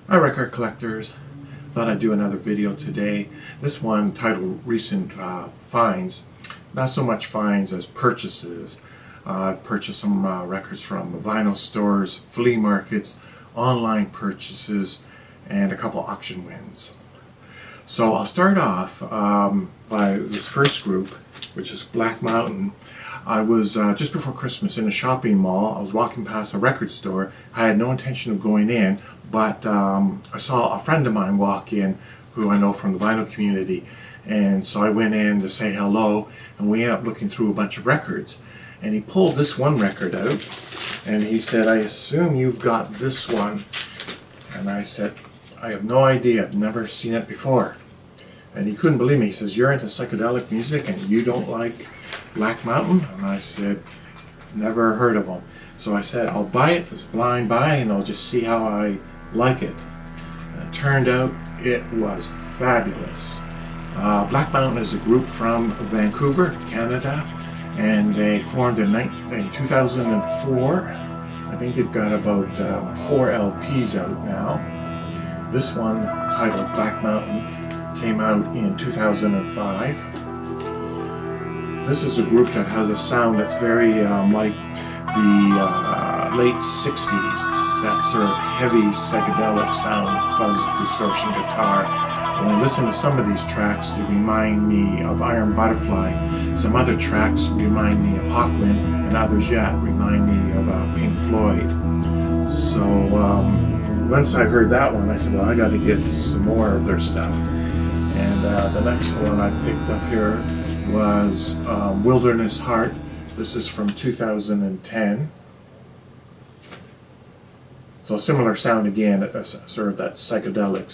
Hi record collectors, thought I'd do another video today. This one titled Recent Finds. Not so much finds as purchases. I've purchased some records from vinyl stores, flea markets, online purchases, and a couple auction wins. So I'll start off by this first group, which is Black Mountain. I was just before Christmas in a shopping mall. I was walking past a record store. I had no intention of going in, but I saw a friend of mine walk in who I know from the vinyl community, and so I went in to say hello, and we ended up looking through a bunch of records, and he pulled this one record out and he said, "I assume you've got this one." And I said, "I have no idea, I've never seen it before." And he couldn't believe me. He says, "You're into psychedelic music and you don't like Black Mountain?" And I said, "Never heard of them." So I said, "I'll buy it, this blind buy, and I'll just see how I like it." And it turned out it was fabulous. Black Mountain is a group from Vancouver, Canada, and they formed in 2004. I think they've got about 4 LPs out now. This one, titled Black Mountain, came out in 2005. This is a group that has a sound that's very like the late 60s, that sort of heavy psychedelic sound, fuzz distortion guitar. When I listen to some of these tracks, they remind me of Iron Butterfly. Some other tracks remind me of Hawkwind, and others yet remind me of Pink Floyd. So once I heard that one, I said, well, I got to get some more of their stuff. And the next one I picked up here was Wilderness Heart. This is from 2010. So a similar sound again, sort of that psychedelic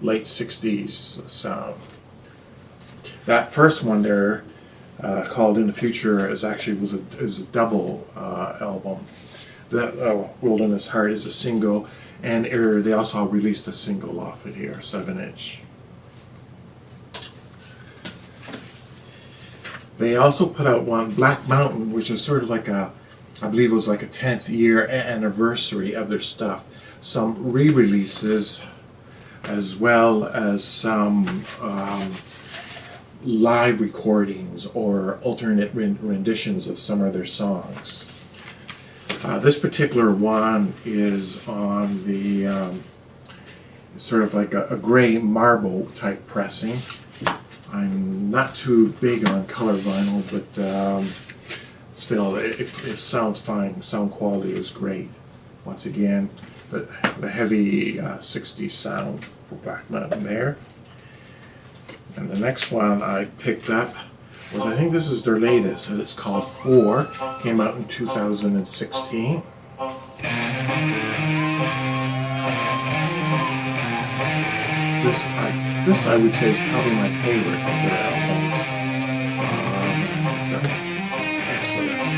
late 60s sound. That first one there, called In the Future, is a double album. That Wilderness Heart is a single, and they also released a single off it here, 7-inch. They also put out one, Black Mountain, which is sort of like I believe it was like a 10th year anniversary of their stuff. Some re-releases, as well as some live recordings or alternate renditions of some of their songs. This particular one is on the sort of like a gray marble type pressing. I'm not too big on color vinyl, but still, it sounds fine. Sound quality is great. Once again, the heavy 60s sound for Black Mountain there. And the next one I picked up was, I think this is their latest, and it's called 4. Came out in 2016. This I would say is probably my favorite of their albums. They're excellent.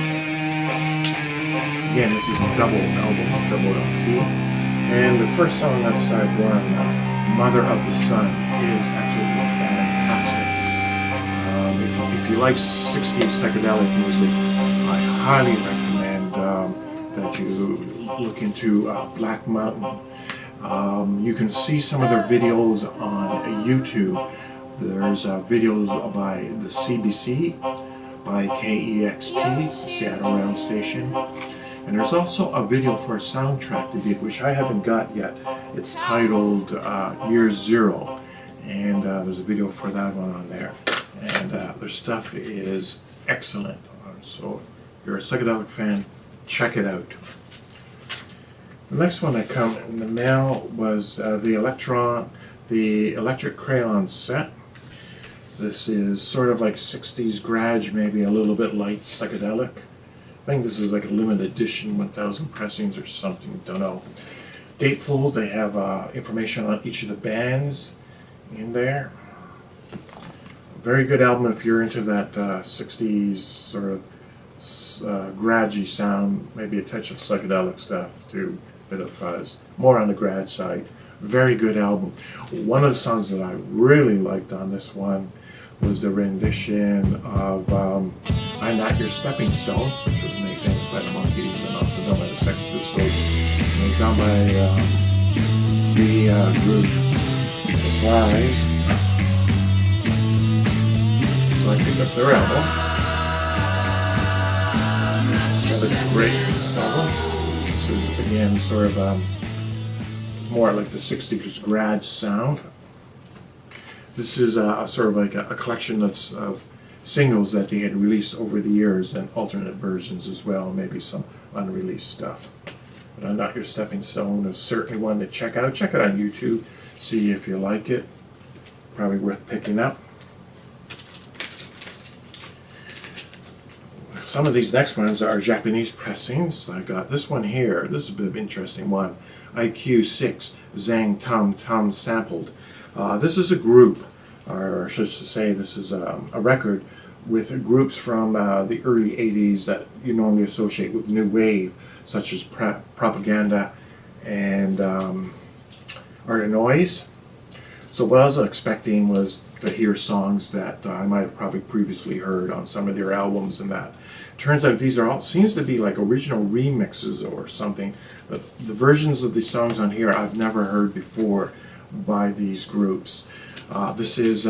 Again, this is a double album, double LP. And the first song on side one, Mother of the Sun, is absolutely fantastic. If you like 60s psychedelic music, I highly recommend that you look into Black Mountain. You can see some of their videos on YouTube. There's videos by the CBC, by KEXP, Seattle Round Station. And there's also a video for a soundtrack they did, which I haven't got yet. It's titled Year Zero. And there's a video for that one on there. And their stuff is excellent. So if you're a psychedelic fan, check it out. The next one that came in the mail was the Electric Crayon set. This is sort of like 60s garage, maybe a little bit light psychedelic. I think this is like a limited edition, 1,000 pressings or something, don't know. Gatefold, they have information on each of the bands in there. Very good album if you're into that 60s sort of garagey sound, maybe a touch of psychedelic stuff too, a bit of fuzz, more on the garage side. Very good album. One of the songs that I really liked on this one was the rendition of I'm Not Your Stepping Stone, which was made famous by the Monkees and also done by the Sex Pistols. It was done by the group The Flies. So I picked up their album. Another great album. This is again sort of more like the 60s grad sound. This is sort of like a collection of singles that they had released over the years and alternate versions as well, maybe some unreleased stuff. But Not Your Stepping Stone is certainly one to check out. Check it on YouTube, see if you like it. Probably worth picking up. Some of these next ones are Japanese pressings. I got this one here. This is a bit of an interesting one. IQ6 Zang Tum Tum Sampled. This is a group, or I should say this is a record with groups from the early 80s that you normally associate with New Wave, such as Propaganda and Art of Noise. So what I was expecting was to hear songs that I might have probably previously heard on some of their albums and that. Turns out these are all, seems to be like original remixes or something. But the versions of the songs on here I've never heard before by these groups. This is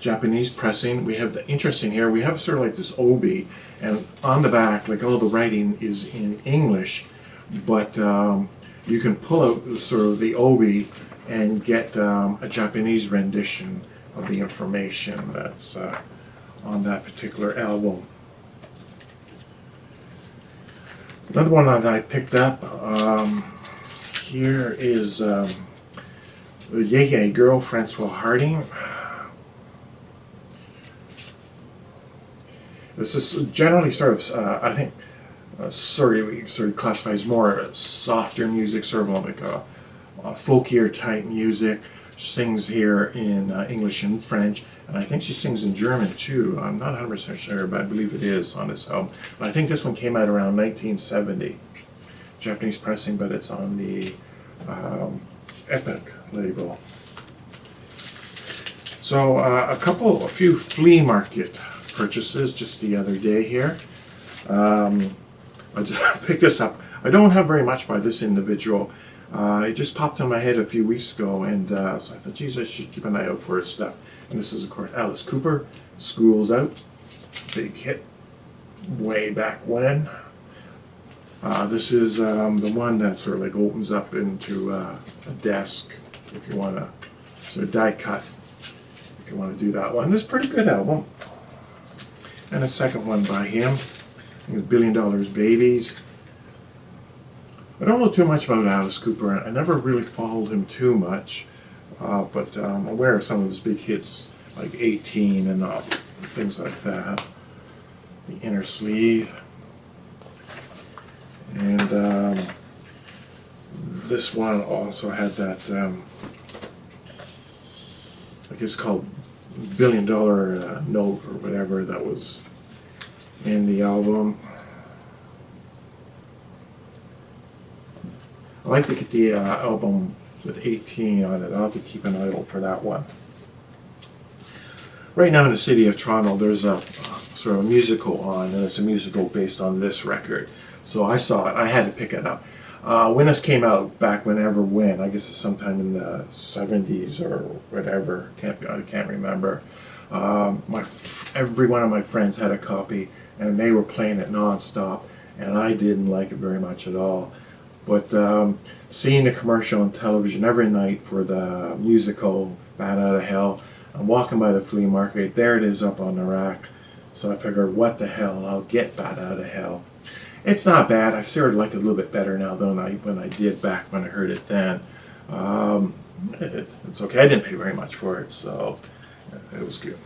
Japanese pressing. We have the interesting here, we have sort of like this obi, and on the back, like all the writing is in English, but you can pull out sort of the obi and get a Japanese rendition of the information that's on that particular album. Another one that I picked up here is the Yeah Yeah Girl, Francois Harding. This is generally sort of, I think, sort of classifies more softer music, sort of like a folkier type music. She sings here in English and French, and I think she sings in German too. I'm not 100% sure, but I believe it is on this album. But I think this one came out around 1970. Japanese pressing, but it's on the Epic label. So a few flea market purchases just the other day here. I just picked this up. I don't have very much by this individual. It just popped in my head a few weeks ago, and so I thought, geez, I should keep an eye out for his stuff. And this is, of course, Alice Cooper, School's Out. Big hit way back when. This is the one that sort of like opens up into a desk, if you want to, sort of die cut, if you want to do that one. This is a pretty good album. And a second one by him, I think it's $1 Billion Babies. I don't know too much about Alice Cooper. I never really followed him too much, but I'm aware of some of his big hits, like 18 and things like that. The Inner Sleeve. And this one also had that, I guess it's called $1 Billion Note or whatever that was in the album. I like to get the album with 18 on it. I'll have to keep an eye out for that one. Right now in the city of Toronto, there's a sort of a musical on, and it's a musical based on this record. So I saw it. I had to pick it up. When this came out, back when, I guess it's sometime in the 70s or whatever. I can't remember. Every one of my friends had a copy, and they were playing it non-stop, and I didn't like it very much at all. But seeing the commercial on television every night for the musical Bat Out of Hell, I'm walking by the flea market, there it is up on the rack. So I figured, what the hell, I'll get Bat Out of Hell. It's not bad. I sort of like it a little bit better now than when I did back when I heard it then. It's okay. I didn't pay very much for it, so it was good.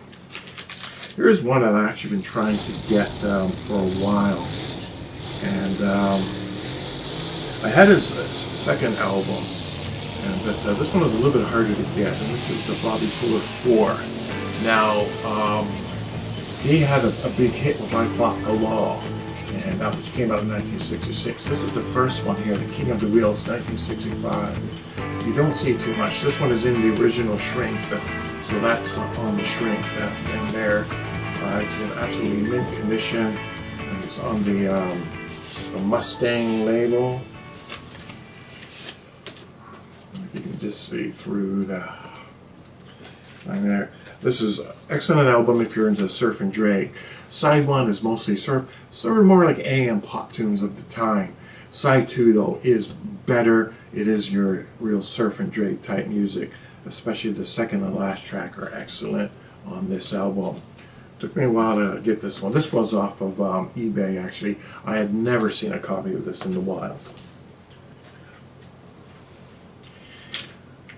Here's one that I've actually been trying to get for a while. And I had his second album, but this one was a little bit harder to get, and this is the Bobby Fuller 4. Now, he had a big hit with I Fought the Law, and that which came out in 1966. This is the first one here, The King of the Wheels, 1965. You don't see too much. This one is in the original shrink, so that's on the shrink, that thing there. It's in absolutely mint condition, and it's on the Mustang label. just see through the line there. This is an excellent album if you're into surf and Drake. Side 1 is mostly surf, sort of more like AM pop tunes of the time. Side 2, though, is better. It is your real surf and Drake type music. Especially the second and last track are excellent on this album. Took me a while to get this one. This was off of eBay, actually. I had never seen a copy of this in the wild.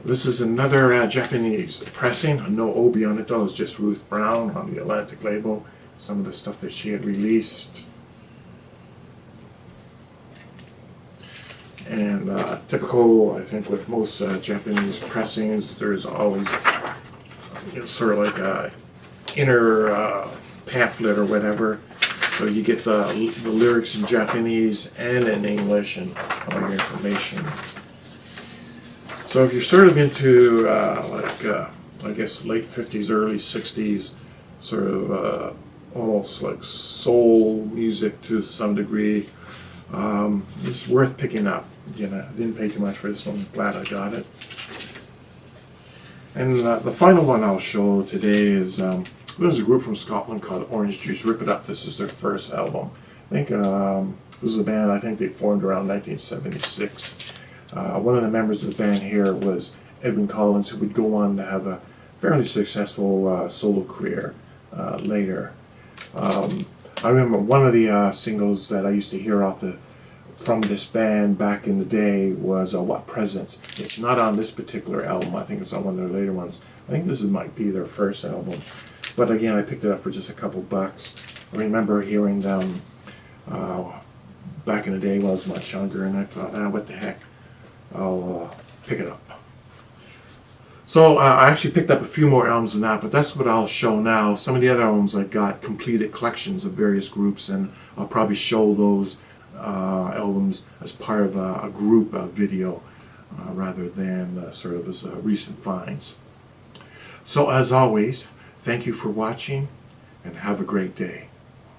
This is another Japanese pressing. No Obi on it though. It's just Ruth Brown on the Atlantic label. Some of the stuff that she had released. And typical, I think, with most Japanese pressings, there's always sort of like a inner pamphlet or whatever. So you get the lyrics in Japanese and in English and all your information. So if you're sort of into I guess late 50s, early 60s, sort of almost like soul music to some degree, it's worth picking up. You know, I didn't pay too much for this one. I'm glad I got it. And the final one I'll show today is there's a group from Scotland called Orange Juice. Rip It Up. This is their first album. I think this is a band. I think they formed around 1976. One of the members of the band here was Edwyn Collins, who would go on to have a fairly successful solo career later. I remember one of the singles that I used to hear from this band back in the day was What Presents. It's not on this particular album. I think it's on one of their later ones. I think this might be their first album. But again, I picked it up for just a couple bucks. I remember hearing them back in the day when I was much younger, and I thought, what the heck, I'll pick it up. So I actually picked up a few more albums than that, but that's what I'll show now. Some of the other albums I got completed collections of various groups, and I'll probably show those albums as part of a group video rather than sort of as recent finds. So as always, thank you for watching and have a great day.